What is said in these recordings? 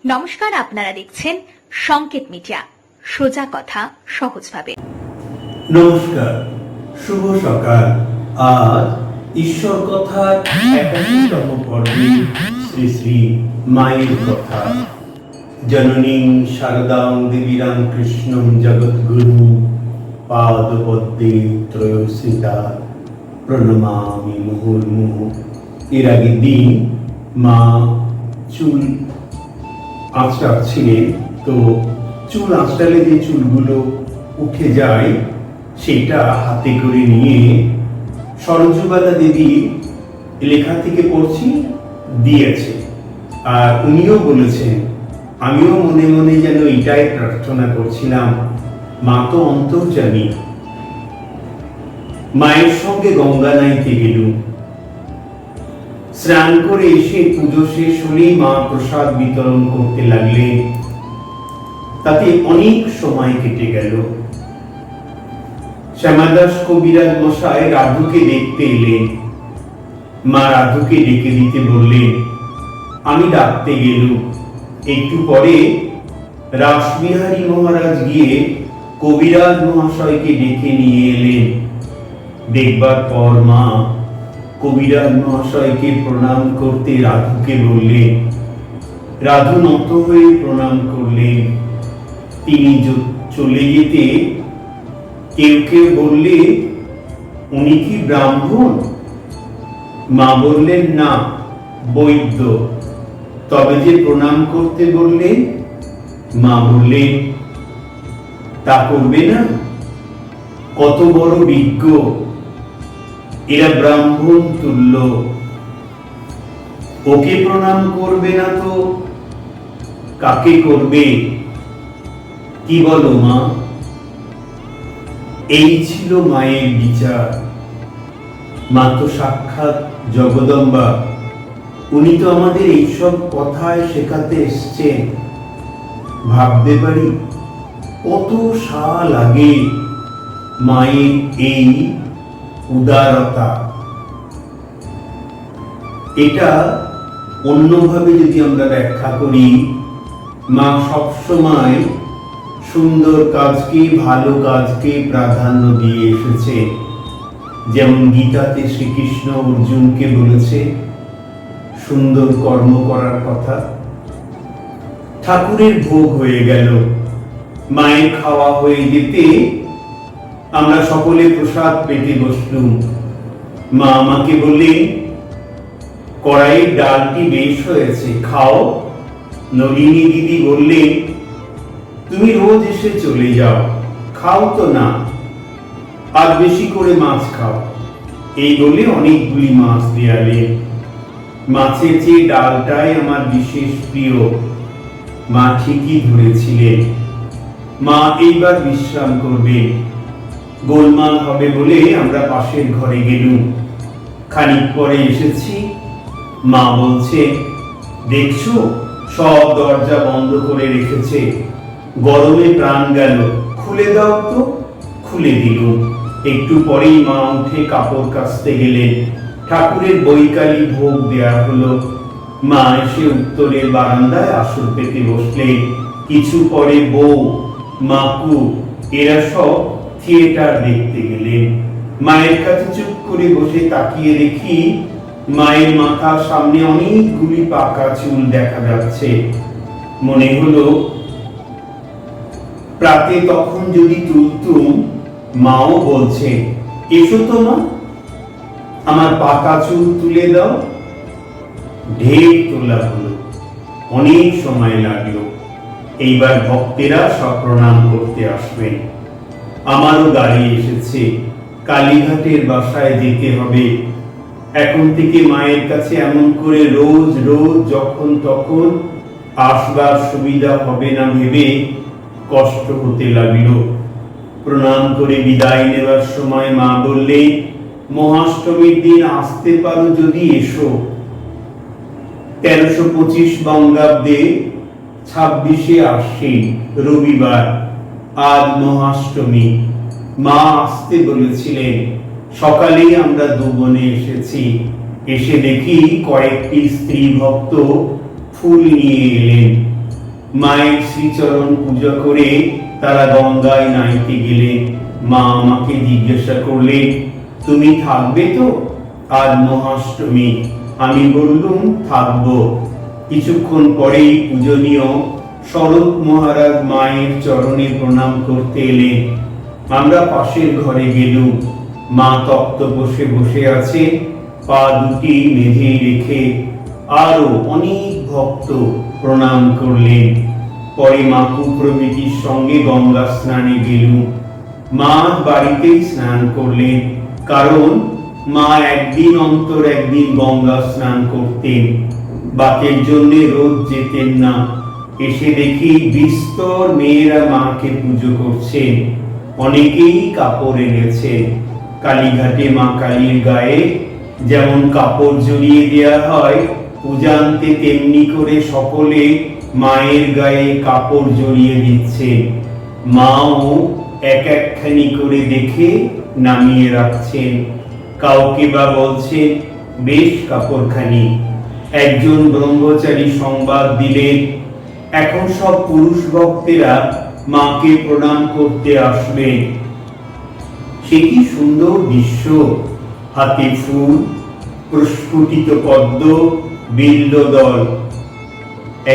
নমস্কার, আপনারা দেখছেন সংকেত মিডিয়া, সোজা কথা সহজভাবে। নমস্কার, শুভ সকাল। আজ ঈশ্বর কথার 81তম পর্বে শ্রী শ্রী মায়ের কথা। জননীং শারদাং দেবীরাং কৃষ্ণং জগদ্গুরু পাদপদ্মে ত্রয়োসিতা প্রণমামি মুহুর্মুহু। এর আগের দিন মা চুল আঁচড়াচ্ছিলেন, তো চুল আঁচড়ালে যে চুলগুলো উঠে যায় সেটা হাতে করে নিয়ে সরজুবালা দেবী লেখা থেকে পড়ছি দিয়েছে। আর উনিও বলেছেন, আমিও মনে মনে যেন এটাই প্রার্থনা করছিলাম, মা তো অন্তর্যামী। মায়ের সঙ্গে গঙ্গা নাইতে গেলুম। স্নান করে এসে পুজো শেষ হলেই মা প্রসাদ বিতরণ করতে লাগলেন। তাতে অনেক সময় কেটে গেল। শ্যামাদাস কবিরাজ মশাই রাধুকে দেখতে এলেন। মা রাধুকে ডেকে দিতে বললেন। আমি ডাকতে গেলুম। একটু পরে রাসবিহারী মহারাজ গিয়ে কবিরাজ মহাশয়কে ডেকে নিয়ে এলেন। দেখবার পর মা কবিরাজ মহাশয়কে প্রণাম করতে রাধুকে বললেন। রাধু নত হয়ে প্রণাম করলেন। তিনি চলে যেতে কেউ কেউ বললে, উনি কি ব্রাহ্মণ? মা বললেন, না, বৈদ্য। তবে যে প্রণাম করতে বললেন? মা বললেন, তা করবে না? কত বড় বিজ্ঞ, এরা ব্রাহ্মণ তুল্য। ওকে প্রণাম করবে না তো কাকে করবে? কি বলো মা? এই ছিল মায়ের বিচার। মা তো সাক্ষাৎ জগদম্বা। উনি তো আমাদের এইসব কথায় শেখাতে এসছেন। ভাবতে পারি কত সাল আগে মায়ের এই উদারতা। এটা অন্যভাবে যদি আমরা ব্যাখ্যা করি, মা সবসময় সুন্দর কাজকে, ভালো কাজকে প্রাধান্য দিয়ে এসেছে। যেমন গীতাতে শ্রীকৃষ্ণ অর্জুনকে বলেছে সুন্দর কর্ম করার কথা। ঠাকুরের ভোগ হয়ে গেল। মায়ের খাওয়া হয়ে যেতে আমরা সকলে প্রসাদ পেতে বসলুম। মা আমাকে বললেন, কড়াইয়ের ডালটি বেশ হয়েছে, খাও। নলিনী দিদি বললেন, তুমি রোজ এসে চলে যাও, খাও তো না, আর বেশি করে মাছ খাও। এই বলে অনেকগুলি মাছ দেয়ালে। মাছের চেয়ে ডালটাই আমার বিশেষ প্রিয়। মা ঠিকই ধরেছিলেন। মা এইবার বিশ্রাম করবে। গোলমাল হবে বলে আমরা পাশের ঘরে গেলুম। খানিক পরে এসেছি। মা বলছে, দেখছো সব দরজা বন্ধ করে রেখেছে, গরমে প্রাণ গেল, খুলে দাও তো। খুলে দিলুম। একটু পরেই মা উঠে কাপড় কাচতে গেলেন। ঠাকুরের বৈকালী ভোগ দেয়া হলো। মা এসে উত্তরের বারান্দায় আসর পেতে বসলেন। কিছু পরে বউ, মাকু এরা সব থিয়েটার দেখতে গেলেন। মায়ের কাছে চুপ করে বসে তাকিয়ে দেখি মায়ের মাথার সামনে অনেকগুলি পাকা চুল দেখা যাচ্ছে। মনে হলো প্রাতে তখন যদি তুলতুম। মাও বলছে, এসো তো মা, আমার পাকা চুল তুলে দাও। ঢের তোলা হলো। অনেক সময় লাগলো। এইবার ভক্তেরা সব প্রণাম করতে আসবেন। আমারও গাড়ি এসেছে। কালীঘাটের বাসায় যেতে হবে। এখন থেকে মায়ের কাছে এমন করে রোজ রোজ যখন তখন আসবার সুবিধা হবে না ভেবে কষ্ট হতে লাগলো। প্রণাম করে বিদায় নেবার সময় মা বললে, মহাষ্টমীর দিন আসতে পারো যদি এসো। 1325 বঙ্গাব্দে 26শে আশ্বিন রবিবার, আজ মহাষ্টমী। মা আসতে বলেছিলেন। সকালেই আমরা দুবনে এসেছি। এসে দেখি কয়েকটি স্ত্রী ভক্ত ফুল নিয়ে এলেন। মায়ের শ্রীচরণ পূজা করে তারা গঙ্গায় নাইতে গেলেন। মা আমাকে জিজ্ঞাসা করলেন, তুমি থাকবে তো আজ মহাষ্টমী? আমি বললুম থাকবো। কিছুক্ষণ পরেই পূজনীয় শরৎ মহারাজ মায়ের চরণে প্রণাম করতে এলেন। আমরা পাশের ঘরে গেলুম। মা তপ্ত বসে বসে আছে, পা দুটি মেঝেই রেখে। আরো অনেক ভক্ত প্রণাম করলেন। পরে মাকু প্রভৃতির সঙ্গে গঙ্গা স্নানে গেলুম। মা বাড়িতেই স্নান করলেন, কারণ মা একদিন অন্তর একদিন গঙ্গা স্নান করতেন। বাতের জন্য রোজ যেতেন না। এসে দেখি বিস্তর মেয়েরা মাকে পুজো করছেন। অনেকেই কাপড় এনেছেন। কালীঘাটে মা কালীর গায়ে যেমন কাপড় জড়িয়ে দেয়া হয়, পূজান্তে তেমনি করে সকলে মায়ের গায়ে কাপড় জড়িয়ে দিচ্ছে। মাও এক একখানি করে দেখে নামিয়ে রাখছেন। কাউকে বা বলছে বেশ কাপড়খানি। একজন ব্রহ্মচারী সংবাদ দিলেন, এখন সব পুরুষ ভক্তেরা মাকে প্রণাম করতে আসবে। সে কি সুন্দর দৃশ্য! হাতে ফুল, প্রস্ফুটিত পদ্ম, বিল্বদল।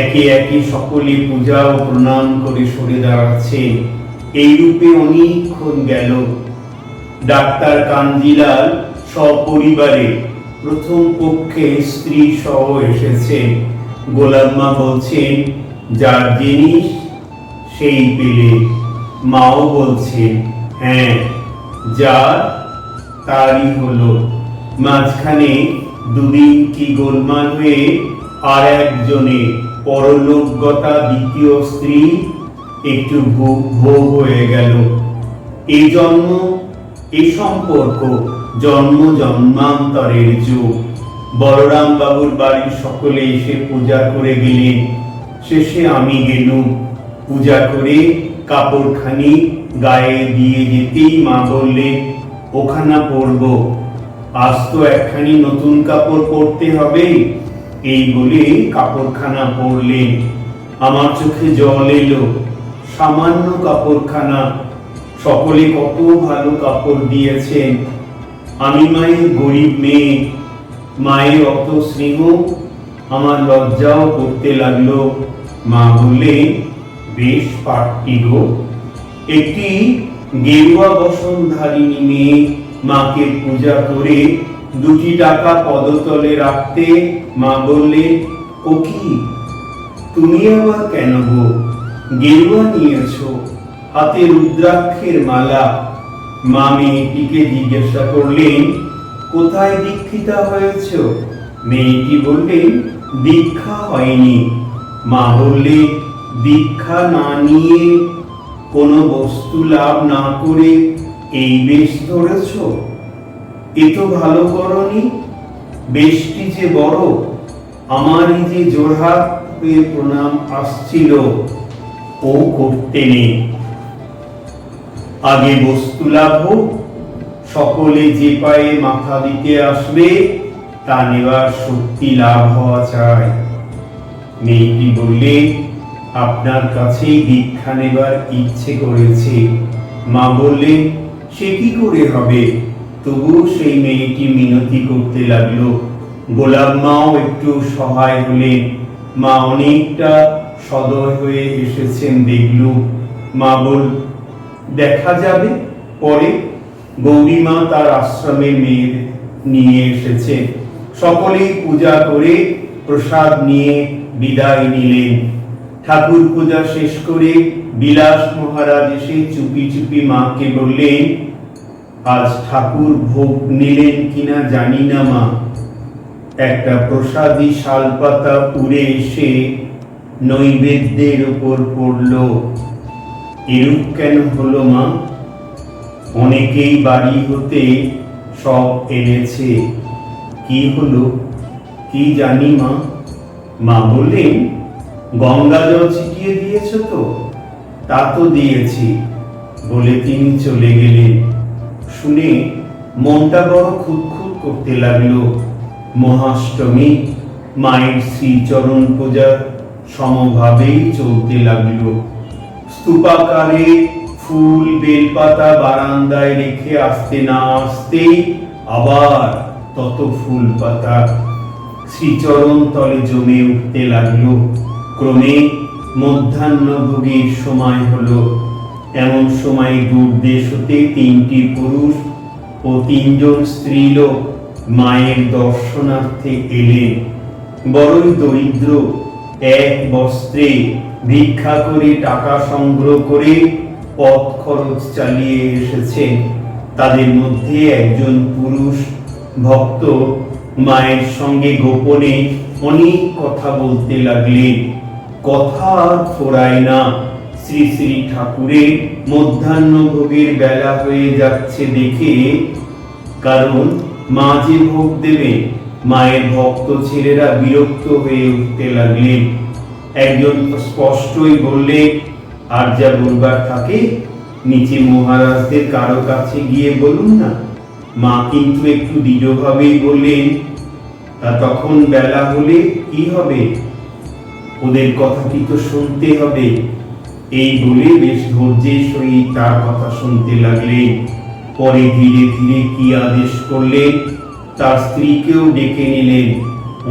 একে একে সকলে পূজা ও প্রণাম করে সরে দাঁড়াচ্ছে। এই রূপে অনেকক্ষণ গেল। ডাক্তার কাঞ্জিলাল সপরিবারে প্রথম পক্ষে স্ত্রী সহ এসেছেন। গোলাম্মা বলছেন, যার জিনিস সেই পেলে। মাও বলছেন, হ্যাঁ, যার তারই হলো। মাঝখানে দুদিন কি গোলমাল হয়ে আর একজনে পরলোকগতা দ্বিতীয় স্ত্রী একটু ভোগ হয়ে গেল। এই জন্ম, এই সম্পর্ক জন্ম জন্মান্তরের যোগ। বলরাম বাবুর বাড়ির সকলে এসে পূজা করে গেলেন। শেষে আমি গেলুম। পূজা করে কাপড়খানি গায়ে দিয়ে যেতেই মা বললেন, ওখানা পরবো, আজ তো একখানি নতুন কাপড় পরতে হবে। এই বলে কাপড়খানা পরলেন। আমার চোখে জল এলো। সামান্য কাপড়খানা, সকলে কত ভালো কাপড় দিয়েছেন। আমি মায়ের গরিব মেয়ে, মায়ের অত স্নেহ, আমার লজ্জাও করতে লাগলো। মা বললেন, বেশ পাট্টি গো। একটি গেরুয়া বসনধারিণী মেয়ে মাকে পূজা করে 2 টাকা পদতলে রাখতে মা বললেন, ও কি, তুমি আবার কেন গো গেরুয়া নিয়েছ? হাতে রুদ্রাক্ষের মালা। মা মেয়েটিকে জিজ্ঞাসা করলেন, কোথায় দীক্ষিতা হয়েছ? মেয়েটি বললেন, দীক্ষা হয়নি। মা বললেন, দীক্ষা না নিয়ে, কোনো বস্তু লাভ না করে এই বেশ ধরেছ? এ তো ভালো করনি। বেশটি যে বড়, আমারই যে জোড়হাত হয়ে প্রণাম আসছিল, ও করতে নেই। আগে বস্তু লাভ হোক, সকলে যে পায়ে মাথা দিতে আসবে তা নেওয়ার শক্তি লাভ হওয়া চাই। মেয়েটি বললে, আপনার কাছেই দীক্ষা নেবার ইচ্ছে করেছে। মা বললেন, সে কি করে হবে? তবু সেই মেয়েটি মিনতি করতে লাগলো। গোলাম্মাও একটু সহায় হলেন। মা অনেকটা সদয় হয়ে এসেছেন দেখলুম। মা বল, দেখা যাবে পরে। গৌরীমা তার আশ্রমে মেয়ে নিয়ে এসেছে। সকলেই পূজা করে প্রসাদ নিয়ে বিদায় নিলেন। ঠাকুর পূজা শেষ করে বিলাস মহারাজ এসে চুপি চুপি মাকে বললেন, আজ ঠাকুর ভোগ নিলেন কিনা জানি না মা। একটা প্রসাদী শালপাতা উড়ে এসে নৈবেদ্যের উপর পড়ল। এরূপ কেন হলো মা? অনেকেই বাড়ি হতে সব এনেছে। কি হলো কি জানি মা। মা বললেন, গঙ্গা জল ছিটিয়ে দিয়েছ তো? তা তো দিয়েছি, বলে তিনি চলে গেলেন। শুনে মনটা বড় খুঁতখুত করতে লাগলো। মহাষ্টমী, মায়ের শ্রীচরণ পূজা সমভাবেই চলতে লাগলো। স্তূপাকারে ফুল বেলপাতা বারান্দায় রেখে আসতে না আসতেই আবার তত ফুল পাতা শ্রীচরণ তলে জমে উঠতে লাগলো। ক্রমে মধ্যাহ্নভোগের সময় হলো। এমন সময় দূর দেশ হতে 3টি পুরুষ ও 3জন স্ত্রীলোক মায়ের দর্শনার্থে এলেন। বড়ই দরিদ্র, এক বস্ত্রে ভিক্ষা করে টাকা সংগ্রহ করে পথ খরচ চালিয়ে এসেছেন। তাদের মধ্যে একজন পুরুষ ভক্ত মায়ের সঙ্গে গোপনে অনেক কথা বলতে লাগলেন। কথা আর ফোরায় না। শ্রী শ্রী ঠাকুরের মধ্যাহ্নভোগের বেলা হয়ে যাচ্ছে দেখে, কারণ মা যে ভোগ দেবে, মায়ের ভক্ত ছেলেরা বিরক্ত হয়ে উঠতে লাগলেন। একজন স্পষ্টই বললে, আর যা বলবার থাকে নিচে মহারাজদের কারো কাছে গিয়ে বলুন না। মা কিন্তু একটু দৃঢ়ভাবেই বললেন, তা তখন বেলা হলে কি হবে, ওদের কথা কি তো শুনতে হবে। এই বলে বেশ ধৈর্যের সহিত তার কথা শুনতে লাগলেন। পরে ধীরে ধীরে কি আদেশ করলেন, তার স্ত্রীকেও ডেকে নিলেন।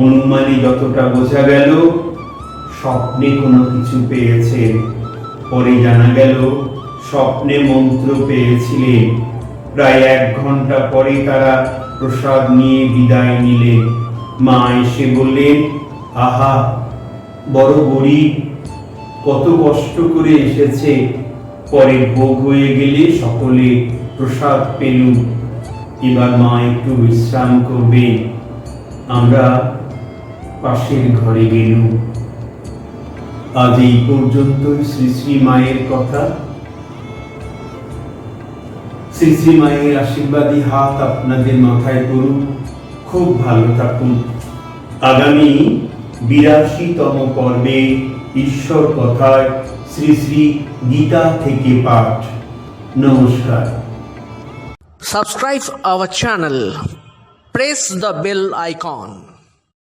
অনুমানে যতটা বোঝা গেল, স্বপ্নে কোনো কিছু পেয়েছেন। পরে জানা গেল স্বপ্নে মন্ত্র পেয়েছিলেন। প্রায় 1 ঘন্টা পরে তারা প্রসাদ নিয়ে বিদায় নিলেন। মা এসে বললেন, আহা বড় গরিব, কত কষ্ট করে এসেছে, পরে ভোগ হয়ে গেলে সকলে প্রসাদ পেলুম, এবার মা একটু বিশ্রাম করবে। আমরা পাশের ঘরে গেলুম। আজ এই পর্যন্তই শ্রী শ্রী মায়ের কথা। শ্রী শ্রী মায়ের আশীর্বাদী হাত আপনাদের মাথায় পড়ুক। খুব ভালো থাকুন। আগামী 82তম পর্বে ঈশ্বর কথায় শ্রী শ্রী গীতা থেকে পাঠ। নমস্কার। Subscribe our channel. Press the bell icon.